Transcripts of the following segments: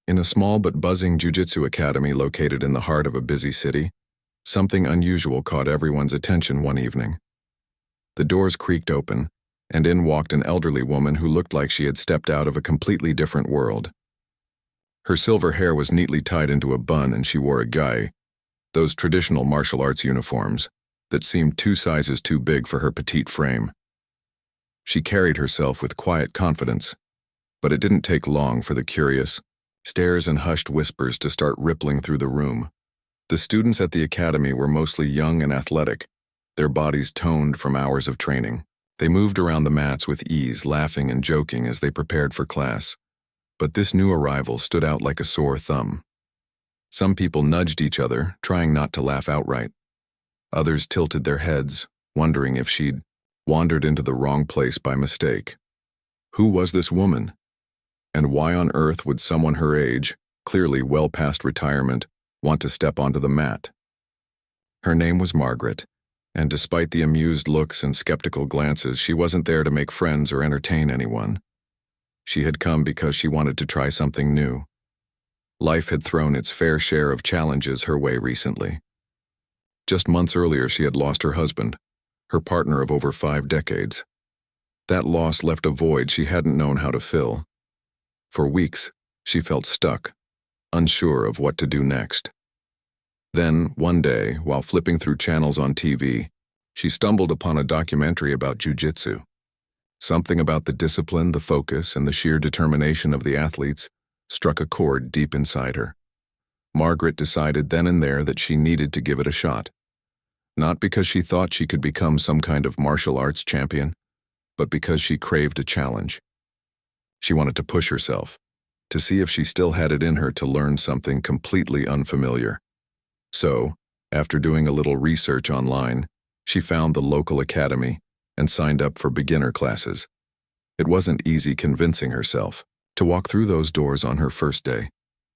In a small but buzzing Jiu-Jitsu academy located in the heart of a busy city, something unusual caught everyone's attention one evening. The doors creaked open, and in walked an elderly woman who looked like she had stepped out of a completely different world. Her silver hair was neatly tied into a bun and she wore a gi, those traditional martial arts uniforms, that seemed 2 sizes too big for her petite frame. She carried herself with quiet confidence, but it didn't take long for the curious stares and hushed whispers to start rippling through the room. The students at the academy were mostly young and athletic, their bodies toned from hours of training. They moved around the mats with ease, laughing and joking as they prepared for class. But this new arrival stood out like a sore thumb. Some people nudged each other, trying not to laugh outright. Others tilted their heads, wondering if she'd wandered into the wrong place by mistake. Who was this woman? And why on earth would someone her age, clearly well past retirement, want to step onto the mat? Her name was Margaret, and despite the amused looks and skeptical glances, she wasn't there to make friends or entertain anyone. She had come because she wanted to try something new. Life had thrown its fair share of challenges her way recently. Just months earlier, she had lost her husband, her partner of over 5 decades. That loss left a void she hadn't known how to fill. For weeks, she felt stuck, unsure of what to do next. Then, one day, while flipping through channels on TV, she stumbled upon a documentary about Jiu-Jitsu. Something about the discipline, the focus, and the sheer determination of the athletes struck a chord deep inside her. Margaret decided then and there that she needed to give it a shot. Not because she thought she could become some kind of martial arts champion, but because she craved a challenge. She wanted to push herself, to see if she still had it in her to learn something completely unfamiliar. So, after doing a little research online, she found the local academy and signed up for beginner classes. It wasn't easy convincing herself to walk through those doors on her first day,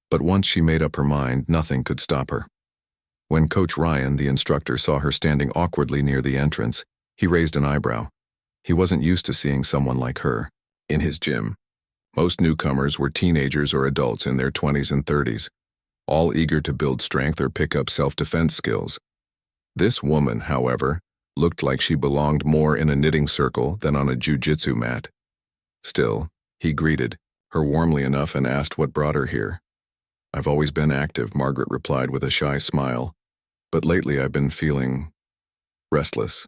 but once she made up her mind, nothing could stop her. When Coach Ryan, the instructor, saw her standing awkwardly near the entrance, he raised an eyebrow. He wasn't used to seeing someone like her in his gym. Most newcomers were teenagers or adults in their 20s and 30s, all eager to build strength or pick up self-defense skills. This woman, however, looked like she belonged more in a knitting circle than on a jiu-jitsu mat. Still, he greeted her warmly enough and asked what brought her here. "I've always been active," Margaret replied with a shy smile, "but lately I've been feeling restless.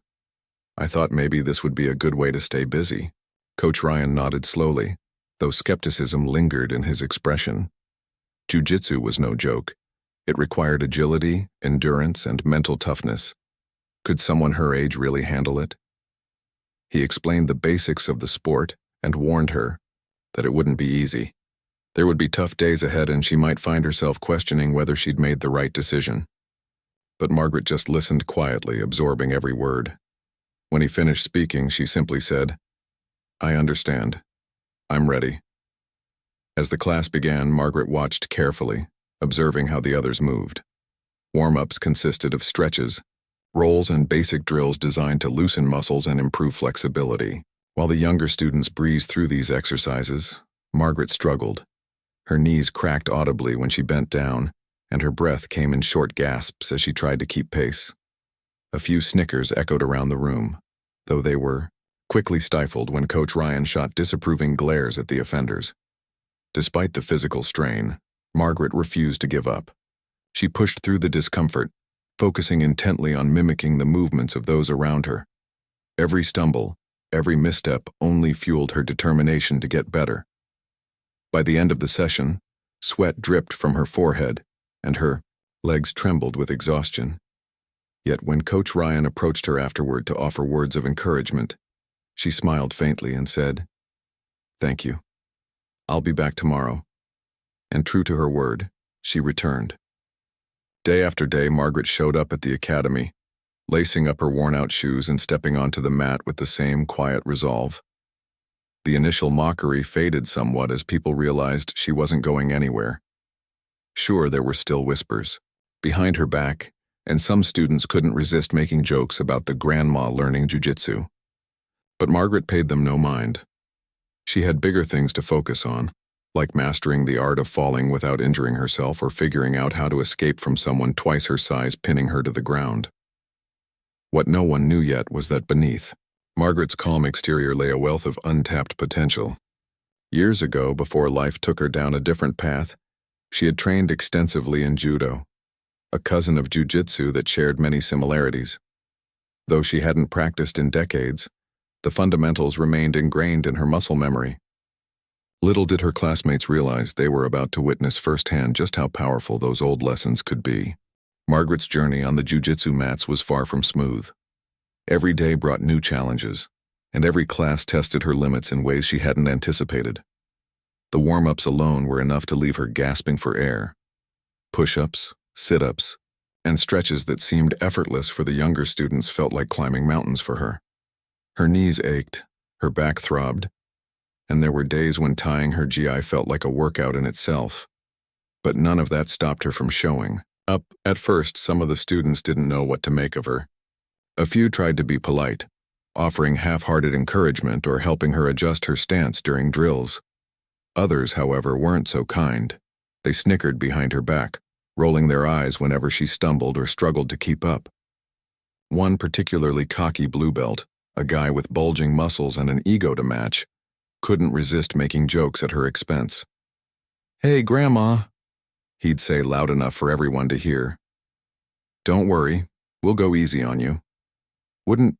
I thought maybe this would be a good way to stay busy." Coach Ryan nodded slowly, though skepticism lingered in his expression. Jiu-Jitsu was no joke. It required agility, endurance, and mental toughness. Could someone her age really handle it? He explained the basics of the sport and warned her that it wouldn't be easy. There would be tough days ahead and she might find herself questioning whether she'd made the right decision. But Margaret just listened quietly, absorbing every word. When he finished speaking, she simply said, "I understand. I'm ready." As the class began, Margaret watched carefully, observing how the others moved. Warm-ups consisted of stretches, rolls, and basic drills designed to loosen muscles and improve flexibility. While the younger students breezed through these exercises, Margaret struggled. Her knees cracked audibly when she bent down, and her breath came in short gasps as she tried to keep pace. A few snickers echoed around the room, though they were quickly stifled when Coach Ryan shot disapproving glares at the offenders. Despite the physical strain, Margaret refused to give up. She pushed through the discomfort, focusing intently on mimicking the movements of those around her. Every stumble, every misstep only fueled her determination to get better. By the end of the session, sweat dripped from her forehead, and her legs trembled with exhaustion. Yet when Coach Ryan approached her afterward to offer words of encouragement, she smiled faintly and said, "Thank you. I'll be back tomorrow." And true to her word, she returned. Day after day, Margaret showed up at the academy, lacing up her worn-out shoes and stepping onto the mat with the same quiet resolve. The initial mockery faded somewhat as people realized she wasn't going anywhere. Sure, there were still whispers behind her back, and some students couldn't resist making jokes about the grandma learning jiu-jitsu. But Margaret paid them no mind. She had bigger things to focus on, like mastering the art of falling without injuring herself or figuring out how to escape from someone twice her size pinning her to the ground. What no one knew yet was that beneath Margaret's calm exterior lay a wealth of untapped potential. Years ago, before life took her down a different path, she had trained extensively in judo, a cousin of Jiu-Jitsu that shared many similarities. Though she hadn't practiced in decades, the fundamentals remained ingrained in her muscle memory. Little did her classmates realize they were about to witness firsthand just how powerful those old lessons could be. Margaret's journey on the Jiu-Jitsu mats was far from smooth. Every day brought new challenges, and every class tested her limits in ways she hadn't anticipated. The warm-ups alone were enough to leave her gasping for air. Push-ups, sit-ups, and stretches that seemed effortless for the younger students felt like climbing mountains for her. Her knees ached, her back throbbed, and there were days when tying her GI felt like a workout in itself. But none of that stopped her from showing up. At first, some of the students didn't know what to make of her. A few tried to be polite, offering half-hearted encouragement or helping her adjust her stance during drills. Others, however, weren't so kind. They snickered behind her back, rolling their eyes whenever she stumbled or struggled to keep up. One particularly cocky blue belt, a guy with bulging muscles and an ego to match, couldn't resist making jokes at her expense. "Hey, Grandma," he'd say loud enough for everyone to hear. "Don't worry, we'll go easy on you. Wouldn't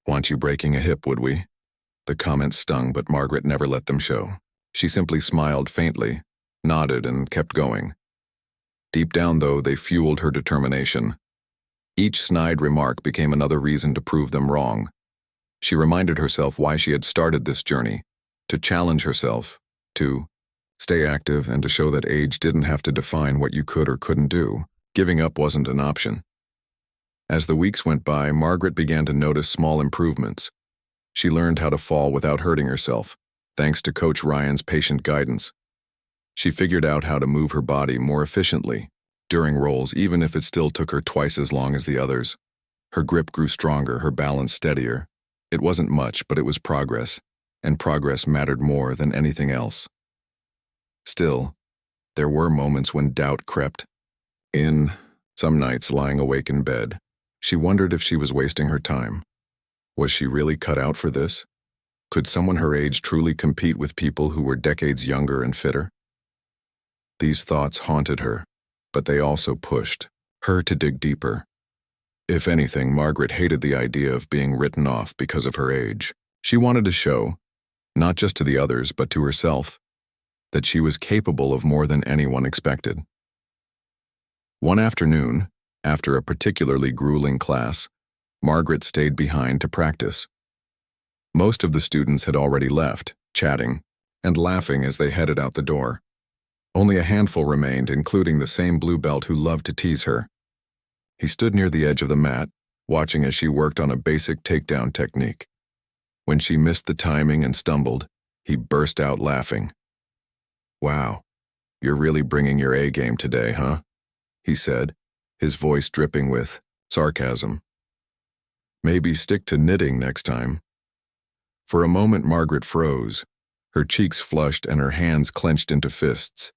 want you breaking a hip, would we?" The comments stung, but Margaret never let them show. She simply smiled faintly, nodded, and kept going. Deep down, though, they fueled her determination. Each snide remark became another reason to prove them wrong. She reminded herself why she had started this journey, to challenge herself, to stay active, and to show that age didn't have to define what you could or couldn't do. Giving up wasn't an option. As the weeks went by, Margaret began to notice small improvements. She learned how to fall without hurting herself, thanks to Coach Ryan's patient guidance. She figured out how to move her body more efficiently during rolls, even if it still took her twice as long as the others. Her grip grew stronger, her balance steadier. It wasn't much, but it was progress, and progress mattered more than anything else. Still, there were moments when doubt crept in. Some nights, lying awake in bed, she wondered if she was wasting her time. Was she really cut out for this? Could someone her age truly compete with people who were decades younger and fitter? These thoughts haunted her, but they also pushed her to dig deeper. If anything, Margaret hated the idea of being written off because of her age. She wanted to show, not just to the others but to herself, that she was capable of more than anyone expected. One afternoon, after a particularly grueling class, Margaret stayed behind to practice. Most of the students had already left, chatting and laughing as they headed out the door. Only a handful remained, including the same blue belt who loved to tease her. He stood near the edge of the mat, watching as she worked on a basic takedown technique. When she missed the timing and stumbled, he burst out laughing. "Wow, you're really bringing your A game today, huh?" he said, his voice dripping with sarcasm. "Maybe stick to knitting next time." For a moment, Margaret froze, her cheeks flushed and her hands clenched into fists.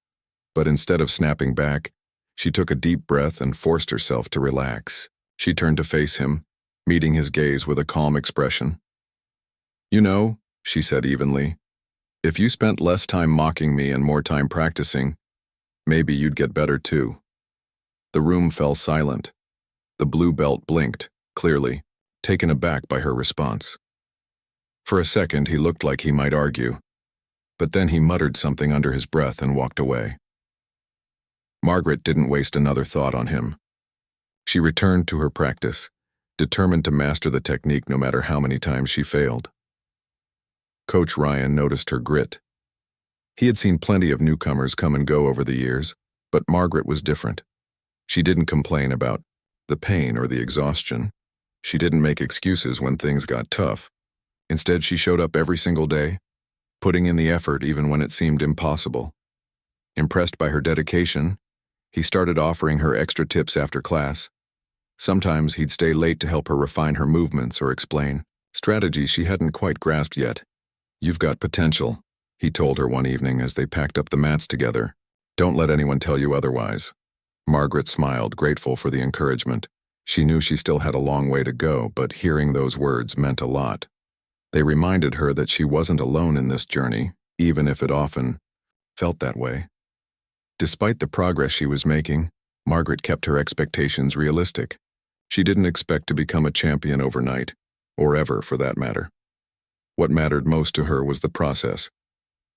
But instead of snapping back, she took a deep breath and forced herself to relax. She turned to face him, meeting his gaze with a calm expression. "You know," she said evenly, "if you spent less time mocking me and more time practicing, maybe you'd get better too." The room fell silent. The blue belt blinked, clearly, taken aback by her response. For a second, he looked like he might argue, but then he muttered something under his breath and walked away. Margaret didn't waste another thought on him. She returned to her practice, determined to master the technique no matter how many times she failed. Coach Ryan noticed her grit. He had seen plenty of newcomers come and go over the years, but Margaret was different. She didn't complain about the pain or the exhaustion. She didn't make excuses when things got tough. Instead, she showed up every single day, putting in the effort even when it seemed impossible. Impressed by her dedication, he started offering her extra tips after class. Sometimes he'd stay late to help her refine her movements or explain strategies she hadn't quite grasped yet. "You've got potential," he told her one evening as they packed up the mats together. Don't let anyone tell you otherwise. Margaret smiled, grateful for the encouragement. She knew she still had a long way to go, but hearing those words meant a lot. They reminded her that she wasn't alone in this journey, even if it often felt that way. Despite the progress she was making, Margaret kept her expectations realistic. She didn't expect to become a champion overnight, or ever for that matter. What mattered most to her was the process,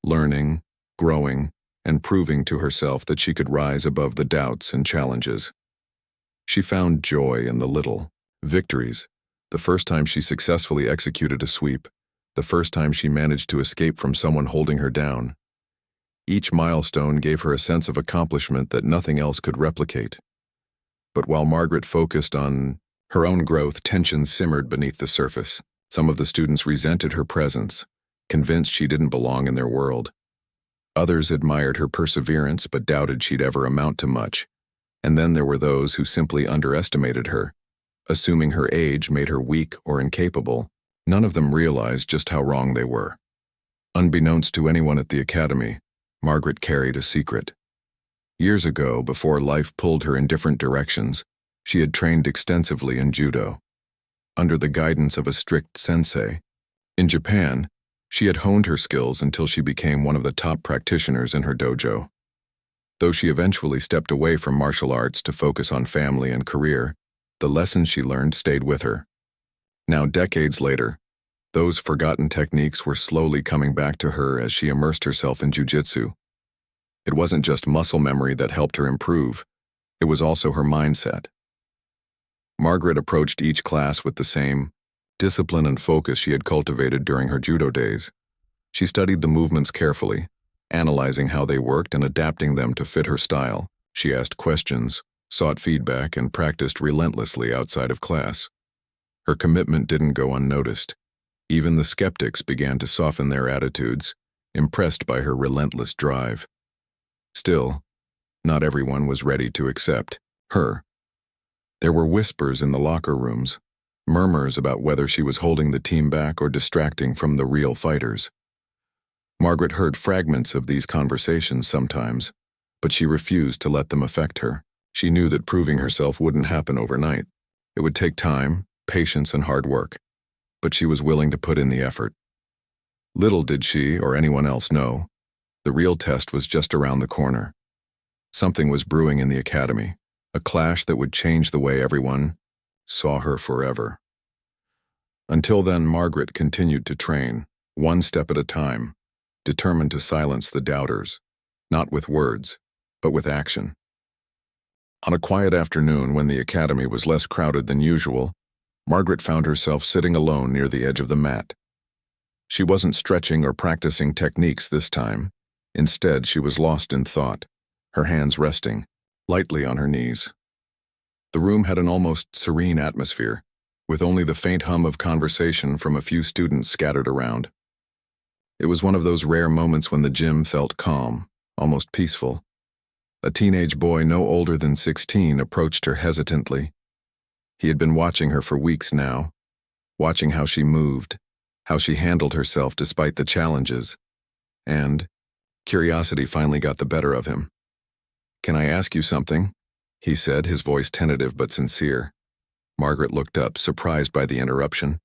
learning, growing, and proving to herself that she could rise above the doubts and challenges. She found joy in the little victories, the first time she successfully executed a sweep, the first time she managed to escape from someone holding her down. Each milestone gave her a sense of accomplishment that nothing else could replicate. But while Margaret focused on her own growth, tensions simmered beneath the surface. Some of the students resented her presence, convinced she didn't belong in their world. Others admired her perseverance but doubted she'd ever amount to much. And then there were those who simply underestimated her, assuming her age made her weak or incapable. None of them realized just how wrong they were. Unbeknownst to anyone at the academy, Margaret carried a secret. Years ago, before life pulled her in different directions, she had trained extensively in judo. Under the guidance of a strict sensei, in Japan, she had honed her skills until she became one of the top practitioners in her dojo. Though she eventually stepped away from martial arts to focus on family and career, the lessons she learned stayed with her. Now, decades later, those forgotten techniques were slowly coming back to her as she immersed herself in Jiu-Jitsu. It wasn't just muscle memory that helped her improve, it was also her mindset. Margaret approached each class with the same discipline and focus she had cultivated during her judo days. She studied the movements carefully, analyzing how they worked and adapting them to fit her style. She asked questions, sought feedback, and practiced relentlessly outside of class. Her commitment didn't go unnoticed. Even the skeptics began to soften their attitudes, impressed by her relentless drive. Still, not everyone was ready to accept her. There were whispers in the locker rooms, murmurs about whether she was holding the team back or distracting from the real fighters. Margaret heard fragments of these conversations sometimes, but she refused to let them affect her. She knew that proving herself wouldn't happen overnight. It would take time, patience, and hard work, but she was willing to put in the effort. Little did she or anyone else know, the real test was just around the corner. Something was brewing in the academy, a clash that would change the way everyone saw her forever. Until then, Margaret continued to train, one step at a time, determined to silence the doubters, not with words, but with action. On a quiet afternoon when the academy was less crowded than usual, Margaret found herself sitting alone near the edge of the mat. She wasn't stretching or practicing techniques this time. Instead, she was lost in thought, her hands resting lightly on her knees. The room had an almost serene atmosphere, with only the faint hum of conversation from a few students scattered around. It was one of those rare moments when the gym felt calm, almost peaceful. A teenage boy no older than 16 approached her hesitantly. He had been watching her for weeks now, watching how she moved, how she handled herself despite the challenges, and curiosity finally got the better of him. "Can I ask you something?" he said, his voice tentative but sincere. Margaret looked up, surprised by the interruption.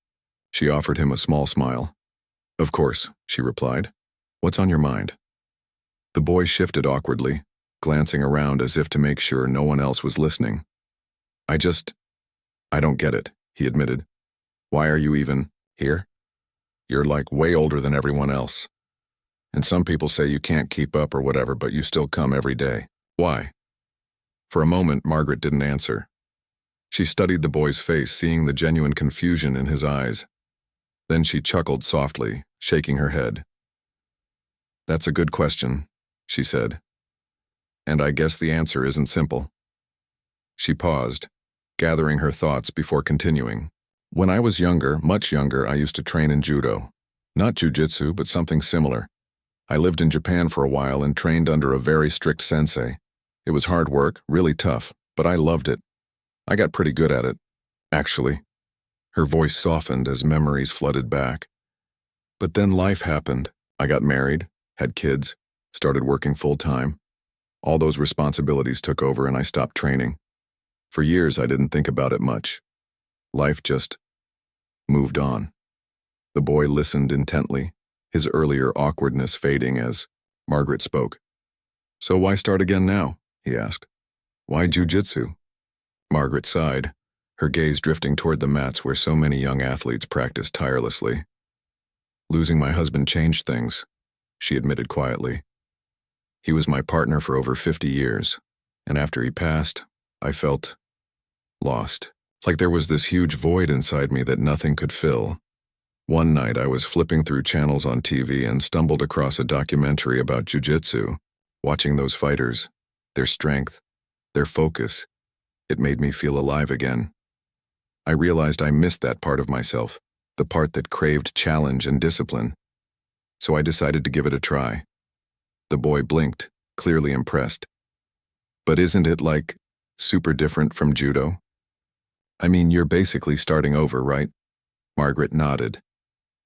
She offered him a small smile. "Of course," she replied. "What's on your mind?" The boy shifted awkwardly, glancing around as if to make sure no one else was listening. I don't get it," he admitted. "Why are you even here? You're like way older than everyone else. And some people say you can't keep up or whatever, but you still come every day. Why?" For a moment, Margaret didn't answer. She studied the boy's face, seeing the genuine confusion in his eyes. Then she chuckled softly, shaking her head. "That's a good question," she said. "And I guess the answer isn't simple." She paused, gathering her thoughts before continuing. "When I was younger, much younger, I used to train in judo. Not jiu-jitsu, but something similar. I lived in Japan for a while and trained under a very strict sensei. It was hard work, really tough, but I loved it. I got pretty good at it, actually." Her voice softened as memories flooded back. "But then life happened. I got married, had kids, started working full-time. All those responsibilities took over and I stopped training. For years, I didn't think about it much. Life just moved on. The boy listened intently, his earlier awkwardness fading as Margaret spoke. "So why start again now?" he asked. "Why jiu-jitsu?" Margaret sighed, her gaze drifting toward the mats where so many young athletes practiced tirelessly. "Losing my husband changed things," she admitted quietly. "He was my partner for over 50 years, and after he passed, I felt lost. Like there was this huge void inside me that nothing could fill. One night I was flipping through channels on TV and stumbled across a documentary about jiu-jitsu. Watching those fighters, their strength, their focus, it made me feel alive again. I realized I missed that part of myself, the part that craved challenge and discipline. So I decided to give it a try." The boy blinked, clearly impressed. "But isn't it like super different from judo?" "I mean, you're basically starting over, right?" Margaret nodded.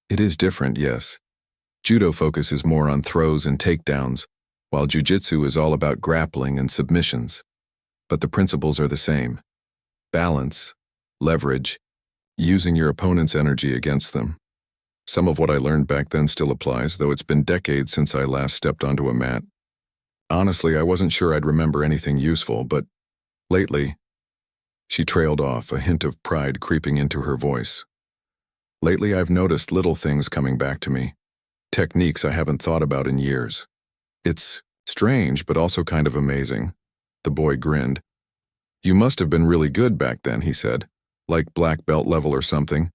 "It is different, yes. Judo focuses more on throws and takedowns, while jiu-jitsu is all about grappling and submissions. But the principles are the same. Balance, leverage, using your opponent's energy against them. Some of what I learned back then still applies, though it's been decades since I last stepped onto a mat. Honestly, I wasn't sure I'd remember anything useful, but lately..." She trailed off, a hint of pride creeping into her voice. "Lately, I've noticed little things coming back to me. Techniques I haven't thought about in years. It's strange, but also kind of amazing." The boy grinned. "You must have been really good back then," he said. "Like black belt level or something."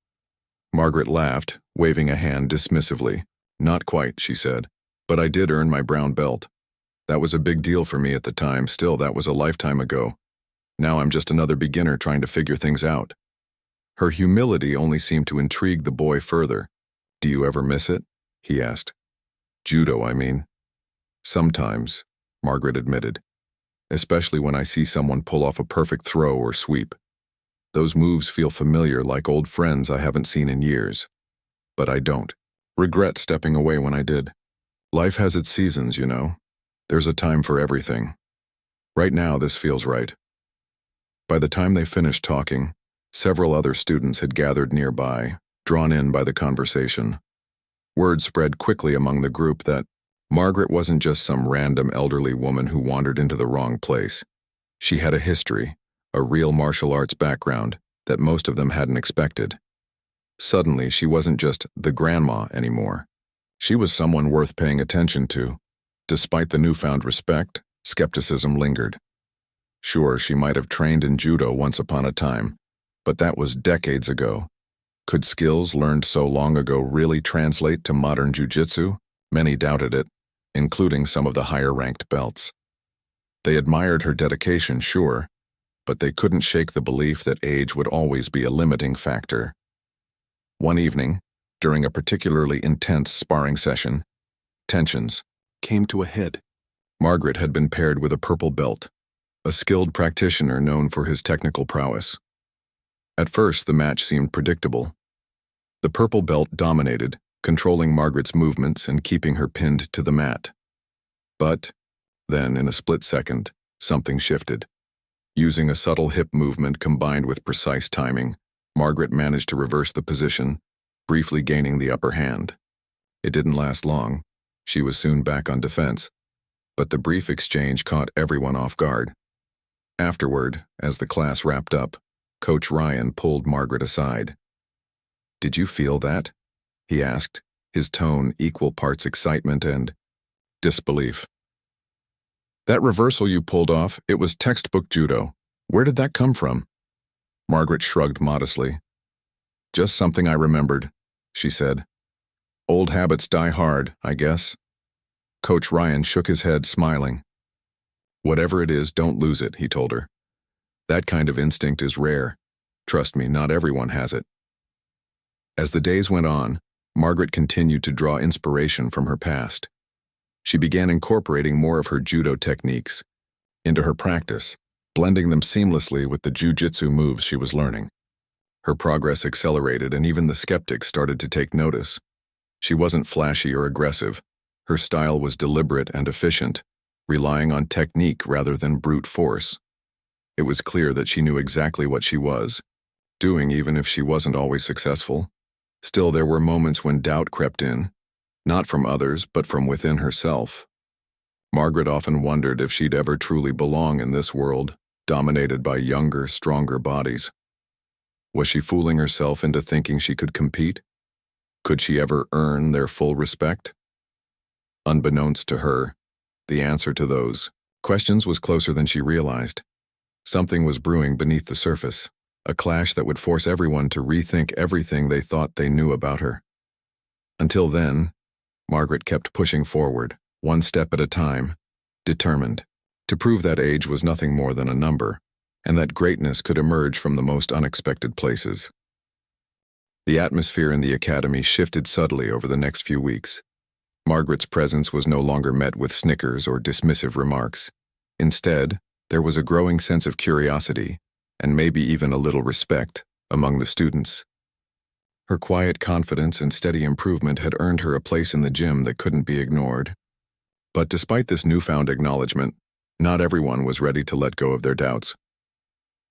Margaret laughed, waving a hand dismissively. "Not quite," she said. "But I did earn my brown belt. That was a big deal for me at the time. Still, that was a lifetime ago. Now I'm just another beginner trying to figure things out." Her humility only seemed to intrigue the boy further. "Do you ever miss it?" he asked. "Judo, I mean." "Sometimes," Margaret admitted. "Especially when I see someone pull off a perfect throw or sweep. Those moves feel familiar, like old friends I haven't seen in years. But I don't regret stepping away when I did. Life has its seasons, you know. There's a time for everything. Right now, this feels right." By the time they finished talking, several other students had gathered nearby, drawn in by the conversation. Word spread quickly among the group that Margaret wasn't just some random elderly woman who wandered into the wrong place. She had a history, a real martial arts background that most of them hadn't expected. Suddenly, she wasn't just the grandma anymore. She was someone worth paying attention to. Despite the newfound respect, skepticism lingered. Sure, she might have trained in judo once upon a time, but that was decades ago. Could skills learned so long ago really translate to modern jiu-jitsu? Many doubted it, including some of the higher-ranked belts. They admired her dedication, sure, but they couldn't shake the belief that age would always be a limiting factor. One evening, during a particularly intense sparring session, tensions came to a head. Margaret had been paired with a purple belt, a skilled practitioner known for his technical prowess. At first, the match seemed predictable. The purple belt dominated, controlling Margaret's movements and keeping her pinned to the mat. But then, in a split second, something shifted. Using a subtle hip movement combined with precise timing, Margaret managed to reverse the position, briefly gaining the upper hand. It didn't last long. She was soon back on defense, but the brief exchange caught everyone off guard. Afterward, as the class wrapped up, Coach Ryan pulled Margaret aside. "Did you feel that?" he asked, his tone equal parts excitement and disbelief. "That reversal you pulled off, it was textbook judo. Where did that come from?" Margaret shrugged modestly. "Just something I remembered," she said. "Old habits die hard, I guess." Coach Ryan shook his head, smiling. "Whatever it is, don't lose it," he told her. "That kind of instinct is rare. Trust me, not everyone has it." As the days went on, Margaret continued to draw inspiration from her past. She began incorporating more of her judo techniques into her practice, blending them seamlessly with the jiu-jitsu moves she was learning. Her progress accelerated, and even the skeptics started to take notice. She wasn't flashy or aggressive, Her style was deliberate and efficient, relying on technique rather than brute force. It was clear that she knew exactly what she was doing, even if she wasn't always successful. Still, there were moments when doubt crept in, not from others, but from within herself. Margaret often wondered if she'd ever truly belong in this world, dominated by younger, stronger bodies. Was she fooling herself into thinking she could compete? Could she ever earn their full respect? Unbeknownst to her, the answer to those questions was closer than she realized. Something was brewing beneath the surface, a clash that would force everyone to rethink everything they thought they knew about her. Until then, Margaret kept pushing forward, one step at a time, determined to prove that age was nothing more than a number, and that greatness could emerge from the most unexpected places. The atmosphere in the academy shifted subtly over the next few weeks. Margaret's presence was no longer met with snickers or dismissive remarks. Instead, there was a growing sense of curiosity, and maybe even a little respect, among the students. Her quiet confidence and steady improvement had earned her a place in the gym that couldn't be ignored. But despite this newfound acknowledgement, not everyone was ready to let go of their doubts.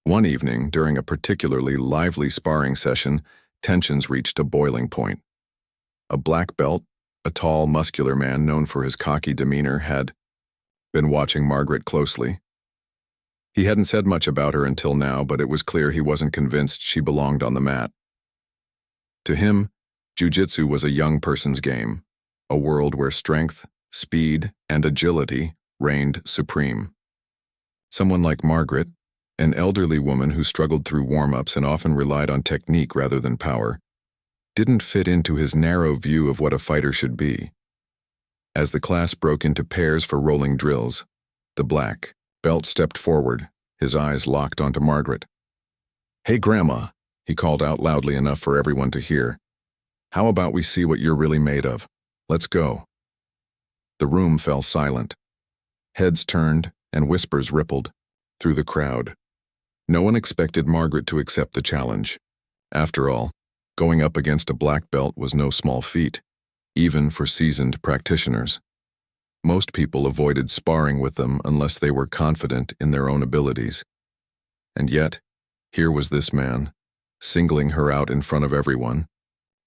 One evening, during a particularly lively sparring session, tensions reached a boiling point. A black belt, a tall, muscular man known for his cocky demeanor, had been watching Margaret closely. He hadn't said much about her until now, but it was clear he wasn't convinced she belonged on the mat. To him, Jiu-Jitsu was a young person's game, a world where strength, speed, and agility reigned supreme. Someone like Margaret, an elderly woman who struggled through warm-ups and often relied on technique rather than power, didn't fit into his narrow view of what a fighter should be. As the class broke into pairs for rolling drills, the black belt stepped forward, his eyes locked onto Margaret. "Hey, Grandma," he called out loudly enough for everyone to hear. "How about we see what you're really made of? Let's go." The room fell silent. Heads turned and whispers rippled through the crowd. No one expected Margaret to accept the challenge. After all, going up against a black belt was no small feat, even for seasoned practitioners. Most people avoided sparring with them unless they were confident in their own abilities. And yet, here was this man, singling her out in front of everyone,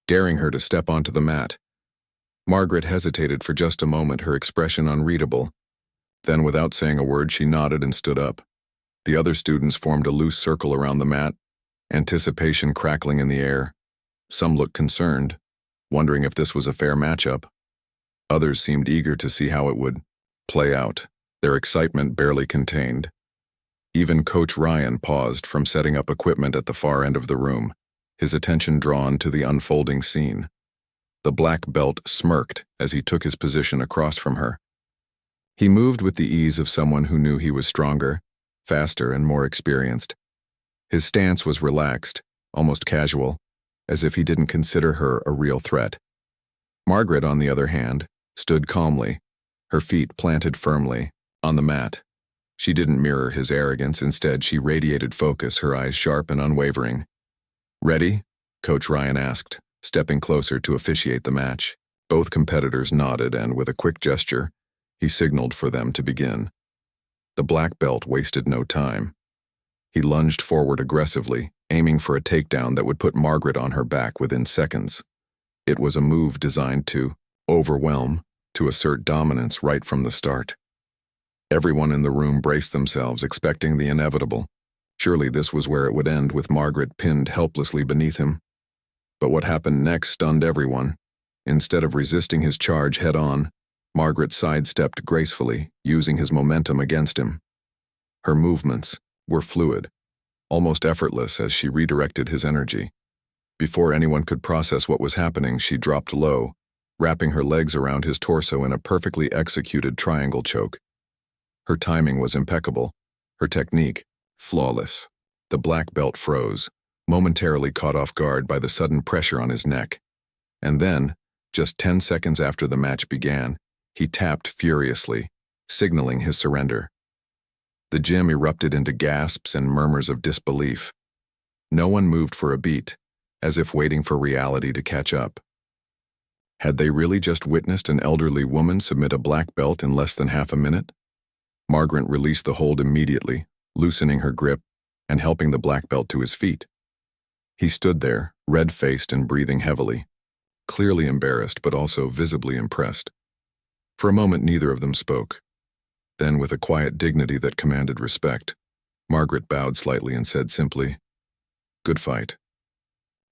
daring her to step onto the mat. Margaret hesitated for just a moment, her expression unreadable. Then, without saying a word, she nodded and stood up. The other students formed a loose circle around the mat, anticipation crackling in the air. Some looked concerned, wondering if this was a fair matchup. Others seemed eager to see how it would play out, their excitement barely contained. Even Coach Ryan paused from setting up equipment at the far end of the room, his attention drawn to the unfolding scene. The black belt smirked as he took his position across from her. He moved with the ease of someone who knew he was stronger, faster, and more experienced. His stance was relaxed, almost casual, as if he didn't consider her a real threat. Margaret, on the other hand, stood calmly, her feet planted firmly on the mat. She didn't mirror his arrogance. Instead, she radiated focus, her eyes sharp and unwavering. "Ready?" Coach Ryan asked, stepping closer to officiate the match. Both competitors nodded, and with a quick gesture, he signaled for them to begin. The black belt wasted no time. He lunged forward aggressively, aiming for a takedown that would put Margaret on her back within seconds. It was a move designed to overwhelm, to assert dominance right from the start. Everyone in the room braced themselves, expecting the inevitable. Surely this was where it would end, with Margaret pinned helplessly beneath him. But what happened next stunned everyone. Instead of resisting his charge head-on, Margaret sidestepped gracefully, using his momentum against him. Her movements were fluid, almost effortless as she redirected his energy. Before anyone could process what was happening, she dropped low, wrapping her legs around his torso in a perfectly executed triangle choke. Her timing was impeccable, her technique flawless. The black belt froze, momentarily caught off guard by the sudden pressure on his neck. And then, just 10 seconds after the match began, he tapped furiously, signaling his surrender. The gym erupted into gasps and murmurs of disbelief. No one moved for a beat, as if waiting for reality to catch up. Had they really just witnessed an elderly woman submit a black belt in less than half a minute? Margaret released the hold immediately, loosening her grip and helping the black belt to his feet. He stood there, red-faced and breathing heavily, clearly embarrassed but also visibly impressed. For a moment neither of them spoke. Then, with a quiet dignity that commanded respect, Margaret bowed slightly and said simply, "Good fight."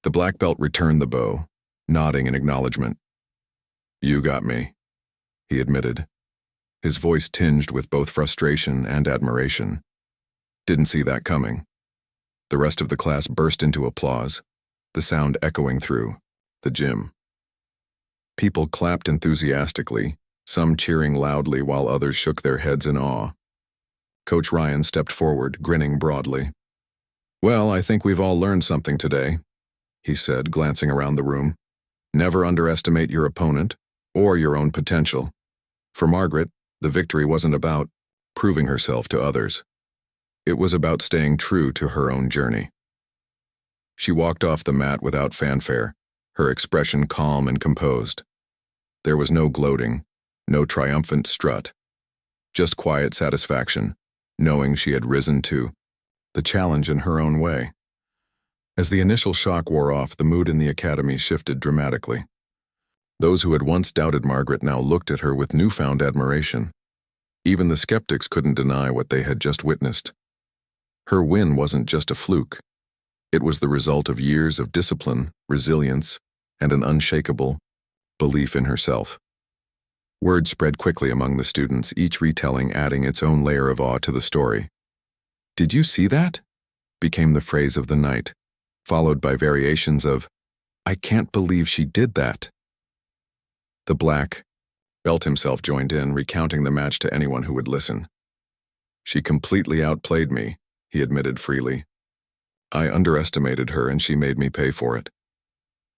The black belt returned the bow, nodding in acknowledgement. "You got me," he admitted, his voice tinged with both frustration and admiration. "Didn't see that coming." The rest of the class burst into applause, the sound echoing through the gym. People clapped enthusiastically, some cheering loudly while others shook their heads in awe. Coach Ryan stepped forward, grinning broadly. "Well, I think we've all learned something today," he said, glancing around the room. "Never underestimate your opponent or your own potential." For Margaret, the victory wasn't about proving herself to others. It was about staying true to her own journey. She walked off the mat without fanfare, her expression calm and composed. There was no gloating, no triumphant strut, just quiet satisfaction, knowing she had risen to the challenge in her own way. As the initial shock wore off, the mood in the academy shifted dramatically. Those who had once doubted Margaret now looked at her with newfound admiration. Even the skeptics couldn't deny what they had just witnessed. Her win wasn't just a fluke. It was the result of years of discipline, resilience, and an unshakable belief in herself. Word spread quickly among the students, each retelling adding its own layer of awe to the story. "Did you see that?" became the phrase of the night, followed by variations of, "I can't believe she did that." The black belt himself joined in, recounting the match to anyone who would listen. "She completely outplayed me," he admitted freely. "I underestimated her and she made me pay for it."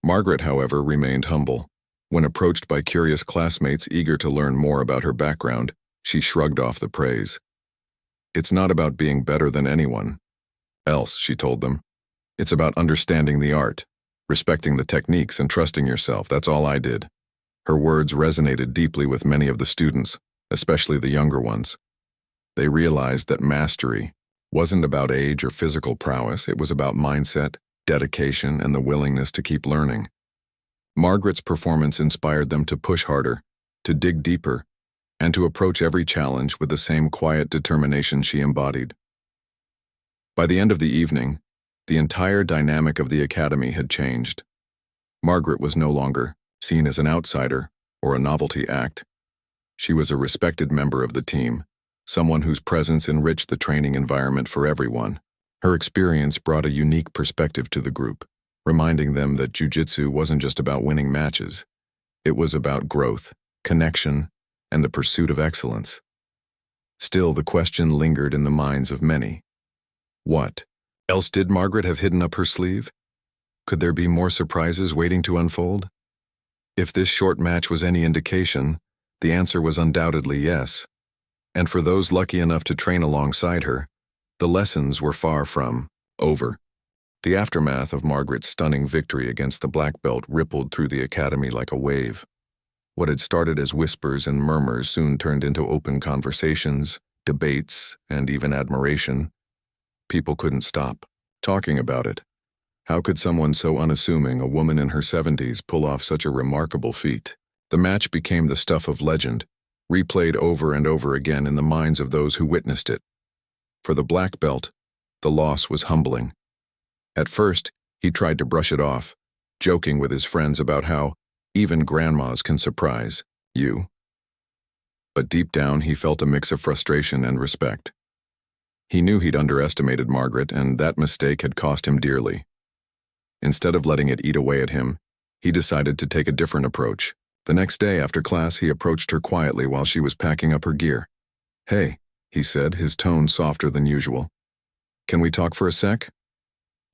Margaret, however, remained humble. When approached by curious classmates eager to learn more about her background, she shrugged off the praise. "It's not about being better than anyone else," she told them. "It's about understanding the art, respecting the techniques, and trusting yourself. That's all I did." Her words resonated deeply with many of the students, especially the younger ones. They realized that mastery wasn't about age or physical prowess, it was about mindset, dedication, and the willingness to keep learning. Margaret's performance inspired them to push harder, to dig deeper, and to approach every challenge with the same quiet determination she embodied. By the end of the evening, the entire dynamic of the academy had changed. Margaret was no longer seen as an outsider or a novelty act. She was a respected member of the team, someone whose presence enriched the training environment for everyone. Her experience brought a unique perspective to the group, reminding them that Jiu-Jitsu wasn't just about winning matches. It was about growth, connection, and the pursuit of excellence. Still, the question lingered in the minds of many. What else did Margaret have hidden up her sleeve? Could there be more surprises waiting to unfold? If this short match was any indication, the answer was undoubtedly yes. And for those lucky enough to train alongside her, the lessons were far from over. The aftermath of Margaret's stunning victory against the black belt rippled through the academy like a wave. What had started as whispers and murmurs soon turned into open conversations, debates, and even admiration. People couldn't stop talking about it. How could someone so unassuming, a woman in her 70s, pull off such a remarkable feat? The match became the stuff of legend, replayed over and over again in the minds of those who witnessed it. For the black belt, the loss was humbling. At first, he tried to brush it off, joking with his friends about how even grandmas can surprise you. But deep down, he felt a mix of frustration and respect. He knew he'd underestimated Margaret, and that mistake had cost him dearly. Instead of letting it eat away at him, he decided to take a different approach. The next day after class, he approached her quietly while she was packing up her gear. "Hey," he said, his tone softer than usual. "Can we talk for a sec?"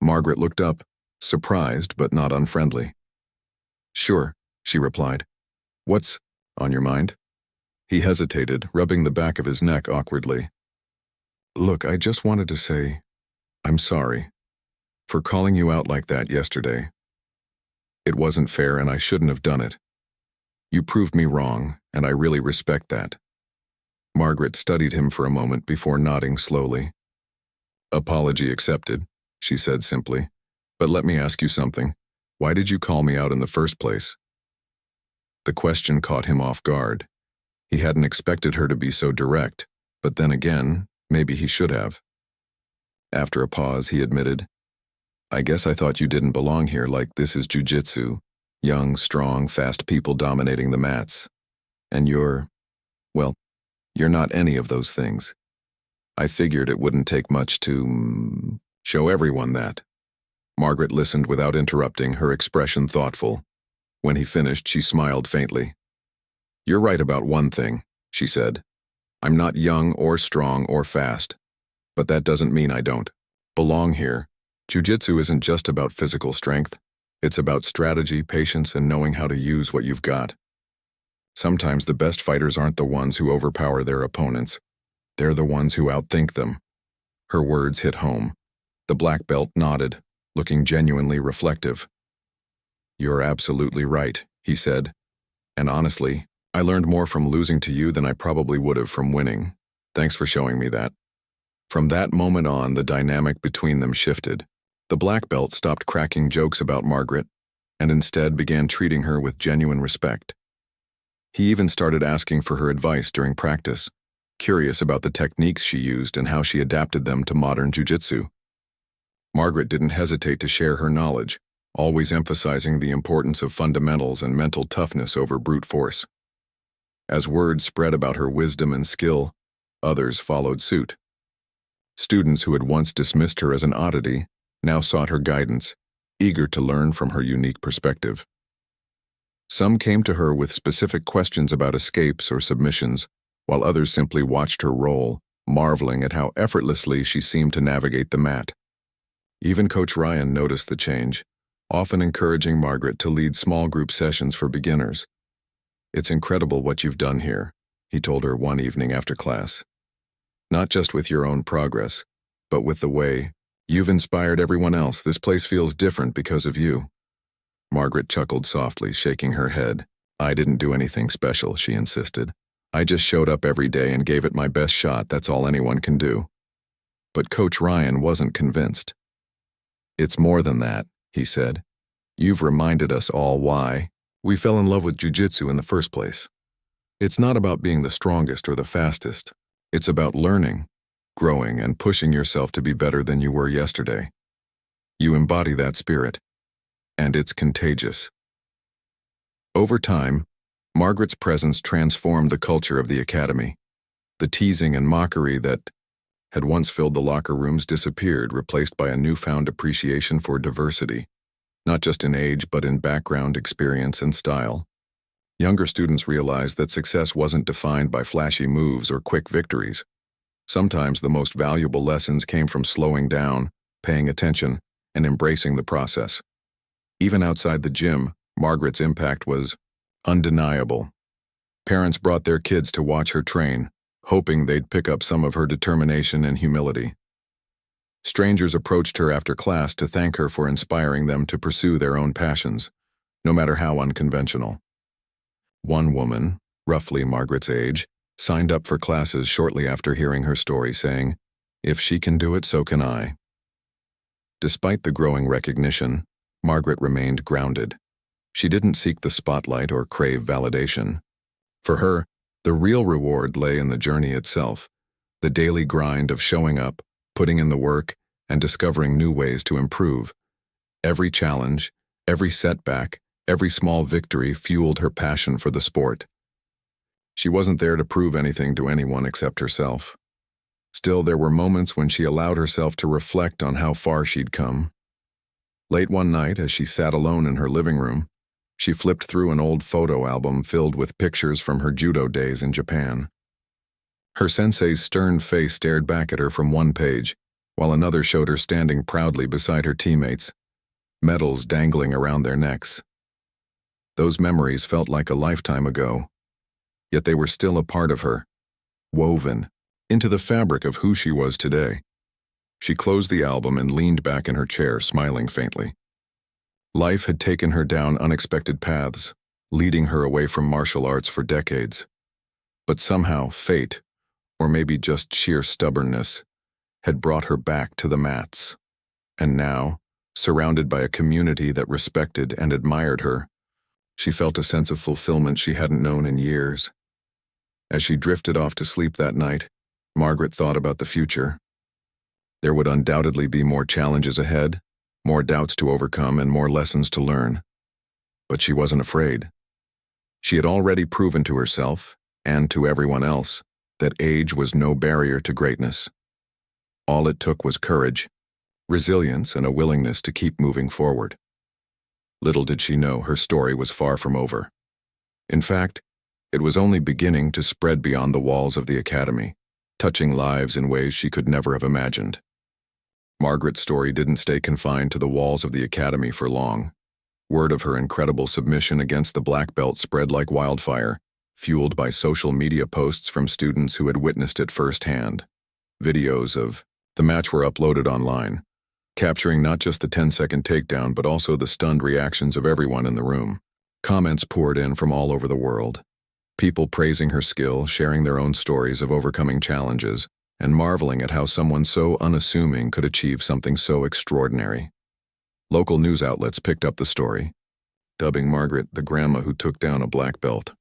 Margaret looked up, surprised but not unfriendly. "Sure," she replied. "What's on your mind?" He hesitated, rubbing the back of his neck awkwardly. "Look, I just wanted to say, I'm sorry for calling you out like that yesterday. It wasn't fair and I shouldn't have done it. You proved me wrong, and I really respect that. Margaret studied him for a moment before nodding slowly. Apology accepted, she said simply. But let me ask you something. Why did you call me out in the first place? The question caught him off guard. He hadn't expected her to be so direct, but then again, maybe he should have. After a pause, he admitted, I guess I thought you didn't belong here, like this is Jiu-Jitsu. Young, strong, fast people dominating the mats. And you're not any of those things. I figured it wouldn't take much to show everyone that. Margaret listened without interrupting, her expression thoughtful. When he finished, she smiled faintly. You're right about one thing, she said. I'm not young or strong or fast. But that doesn't mean I don't belong here. Jiu-Jitsu isn't just about physical strength. It's about strategy, patience, and knowing how to use what you've got. Sometimes the best fighters aren't the ones who overpower their opponents. They're the ones who outthink them. Her words hit home. The black belt nodded, looking genuinely reflective. You're absolutely right, he said. And honestly, I learned more from losing to you than I probably would have from winning. Thanks for showing me that. From that moment on, the dynamic between them shifted. The black belt stopped cracking jokes about Margaret and instead began treating her with genuine respect. He even started asking for her advice during practice, curious about the techniques she used and how she adapted them to modern jiu-jitsu. Margaret didn't hesitate to share her knowledge, always emphasizing the importance of fundamentals and mental toughness over brute force. As word spread about her wisdom and skill, others followed suit. Students who had once dismissed her as an oddity now sought her guidance, eager to learn from her unique perspective. Some came to her with specific questions about escapes or submissions, while others simply watched her roll, marveling at how effortlessly she seemed to navigate the mat. Even Coach Ryan noticed the change, often encouraging Margaret to lead small group sessions for beginners. It's incredible what you've done here, he told her one evening after class. Not just with your own progress, but with the way you've inspired everyone else. This place feels different because of you. Margaret chuckled softly, shaking her head. I didn't do anything special, she insisted. I just showed up every day and gave it my best shot. That's all anyone can do. But Coach Ryan wasn't convinced. It's more than that, he said. You've reminded us all why we fell in love with jiu-jitsu in the first place. It's not about being the strongest or the fastest. It's about learning, growing, and pushing yourself to be better than you were yesterday. You embody that spirit, and it's contagious. Over time, Margaret's presence transformed the culture of the academy. The teasing and mockery that had once filled the locker rooms disappeared, replaced by a newfound appreciation for diversity, not just in age but in background, experience, and style. Younger students realized that success wasn't defined by flashy moves or quick victories. Sometimes the most valuable lessons came from slowing down, paying attention, and embracing the process. Even outside the gym, Margaret's impact was undeniable. Parents brought their kids to watch her train, hoping they'd pick up some of her determination and humility. Strangers approached her after class to thank her for inspiring them to pursue their own passions, no matter how unconventional. One woman, roughly Margaret's age, signed up for classes shortly after hearing her story, saying, "If she can do it, so can I." Despite the growing recognition, Margaret remained grounded. She didn't seek the spotlight or crave validation. For her, the real reward lay in the journey itself, the daily grind of showing up, putting in the work, and discovering new ways to improve. Every challenge, every setback, every small victory fueled her passion for the sport. She wasn't there to prove anything to anyone except herself. Still, there were moments when she allowed herself to reflect on how far she'd come. Late one night, as she sat alone in her living room, she flipped through an old photo album filled with pictures from her judo days in Japan. Her sensei's stern face stared back at her from one page, while another showed her standing proudly beside her teammates, medals dangling around their necks. Those memories felt like a lifetime ago, yet they were still a part of her, woven into the fabric of who she was today. She closed the album and leaned back in her chair, smiling faintly. Life had taken her down unexpected paths, leading her away from martial arts for decades. But somehow fate, or maybe just sheer stubbornness, had brought her back to the mats. And now, surrounded by a community that respected and admired her, she felt a sense of fulfillment she hadn't known in years. As she drifted off to sleep that night, Margaret thought about the future. There would undoubtedly be more challenges ahead, more doubts to overcome, and more lessons to learn. But she wasn't afraid. She had already proven to herself, and to everyone else, that age was no barrier to greatness. All it took was courage, resilience, and a willingness to keep moving forward. Little did she know her story was far from over. In fact, it was only beginning to spread beyond the walls of the academy, touching lives in ways she could never have imagined. Margaret's story didn't stay confined to the walls of the academy for long. Word of her incredible submission against the black belt spread like wildfire, fueled by social media posts from students who had witnessed it firsthand. Videos of the match were uploaded online, capturing not just the 10-second takedown but also the stunned reactions of everyone in the room. Comments poured in from all over the world. People praising her skill, sharing their own stories of overcoming challenges, and marveling at how someone so unassuming could achieve something so extraordinary. Local news outlets picked up the story, dubbing Margaret the grandma who took down a black belt.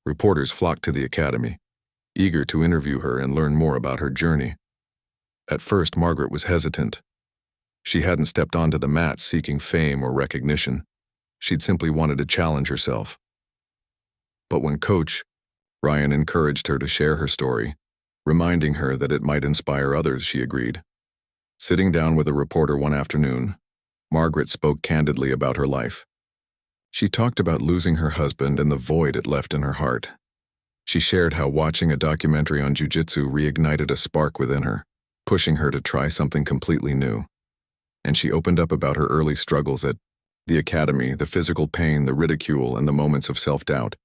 Reporters flocked to the academy, eager to interview her and learn more about her journey. At first, Margaret was hesitant. She hadn't stepped onto the mat seeking fame or recognition. She'd simply wanted to challenge herself. But when Coach Ryan encouraged her to share her story, reminding her that it might inspire others, she agreed. Sitting down with a reporter one afternoon, Margaret spoke candidly about her life. She talked about losing her husband and the void it left in her heart. She shared how watching a documentary on Jiu-Jitsu reignited a spark within her, pushing her to try something completely new. And she opened up about her early struggles at the academy, the physical pain, the ridicule, and the moments of self-doubt.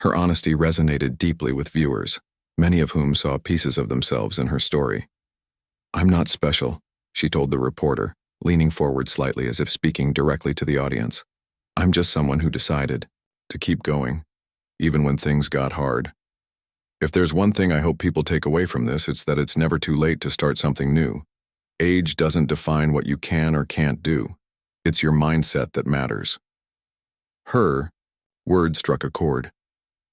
Her honesty resonated deeply with viewers, many of whom saw pieces of themselves in her story. "I'm not special," she told the reporter, leaning forward slightly as if speaking directly to the audience. "I'm just someone who decided to keep going, even when things got hard." If there's one thing I hope people take away from this, it's that it's never too late to start something new. Age doesn't define what you can or can't do. It's your mindset that matters. Her words struck a chord.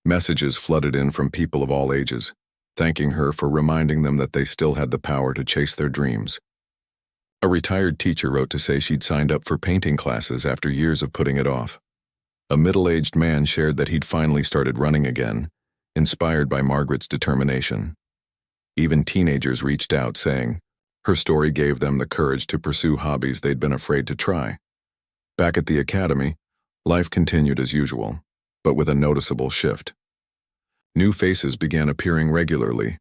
Messages flooded in from people of all ages, thanking her for reminding them that they still had the power to chase their dreams. A retired teacher wrote to say she'd signed up for painting classes after years of putting it off. A middle-aged man shared that he'd finally started running again, inspired by Margaret's determination. Even teenagers reached out, saying her story gave them the courage to pursue hobbies they'd been afraid to try. Back at the academy, life continued as usual, but with a noticeable shift. New faces began appearing regularly,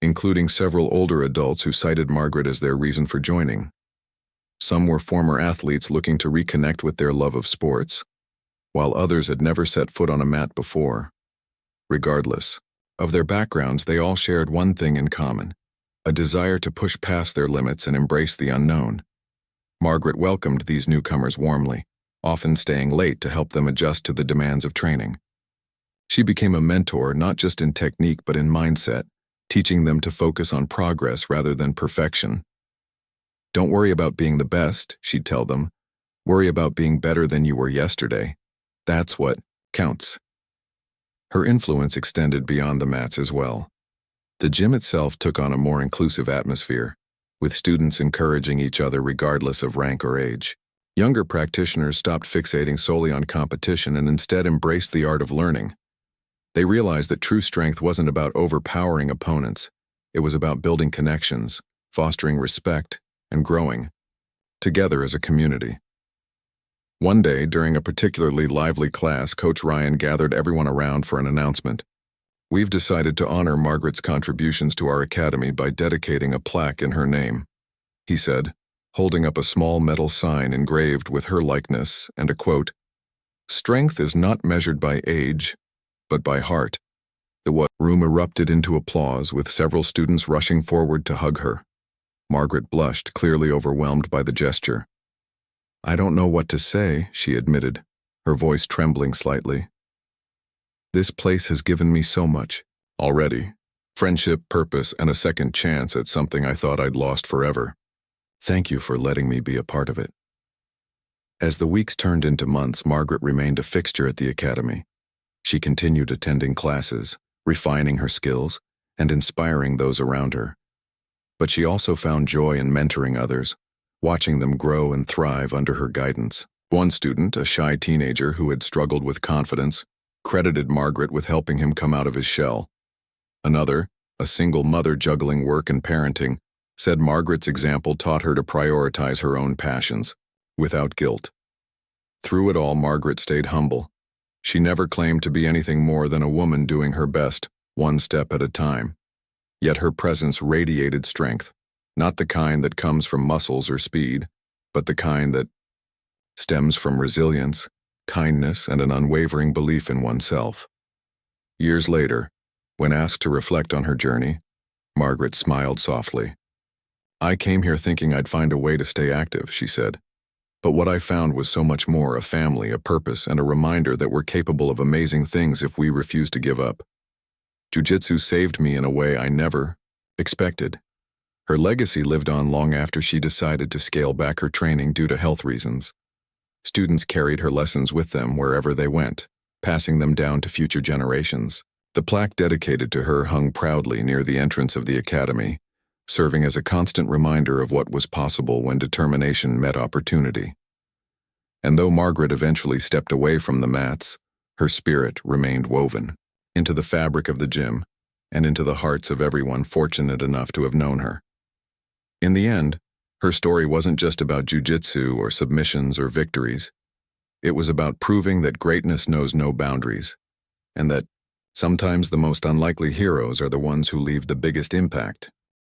including several older adults who cited Margaret as their reason for joining. Some were former athletes looking to reconnect with their love of sports, while others had never set foot on a mat before. Regardless of their backgrounds, they all shared one thing in common: a desire to push past their limits and embrace the unknown. Margaret welcomed these newcomers warmly, often staying late to help them adjust to the demands of training. She became a mentor not just in technique but in mindset, teaching them to focus on progress rather than perfection. "Don't worry about being the best," she'd tell them. "Worry about being better than you were yesterday. That's what counts." Her influence extended beyond the mats as well. The gym itself took on a more inclusive atmosphere, with students encouraging each other regardless of rank or age. Younger practitioners stopped fixating solely on competition and instead embraced the art of learning. They realized that true strength wasn't about overpowering opponents. It was about building connections, fostering respect, and growing together as a community. One day, during a particularly lively class, Coach Ryan gathered everyone around for an announcement. "We've decided to honor Margaret's contributions to our academy by dedicating a plaque in her name," he said, holding up a small metal sign engraved with her likeness and a quote, "Strength is not measured by age, but by heart." The room erupted into applause, with several students rushing forward to hug her. Margaret blushed, clearly overwhelmed by the gesture. "I don't know what to say," she admitted, her voice trembling slightly. This place has given me so much. Already. Friendship, purpose, and a second chance at something I thought I'd lost forever. Thank you for letting me be a part of it. As the weeks turned into months, Margaret remained a fixture at the academy. She continued attending classes, refining her skills, and inspiring those around her. But she also found joy in mentoring others, watching them grow and thrive under her guidance. One student, a shy teenager who had struggled with confidence, credited Margaret with helping him come out of his shell. Another, a single mother juggling work and parenting, said Margaret's example taught her to prioritize her own passions, without guilt. Through it all, Margaret stayed humble. She never claimed to be anything more than a woman doing her best, one step at a time. Yet her presence radiated strength, not the kind that comes from muscles or speed, but the kind that stems from resilience, kindness, and an unwavering belief in oneself. Years later, when asked to reflect on her journey, Margaret smiled softly. "I came here thinking I'd find a way to stay active," she said. "But what I found was so much more, a family, a purpose, and a reminder that we're capable of amazing things if we refuse to give up. Jiu-Jitsu saved me in a way I never expected." Her legacy lived on long after she decided to scale back her training due to health reasons. Students carried her lessons with them wherever they went, passing them down to future generations. The plaque dedicated to her hung proudly near the entrance of the academy, serving as a constant reminder of what was possible when determination met opportunity. And though Margaret eventually stepped away from the mats, her spirit remained woven into the fabric of the gym and into the hearts of everyone fortunate enough to have known her. In the end, her story wasn't just about jiu-jitsu or submissions or victories. It was about proving that greatness knows no boundaries, and that sometimes the most unlikely heroes are the ones who leave the biggest impact.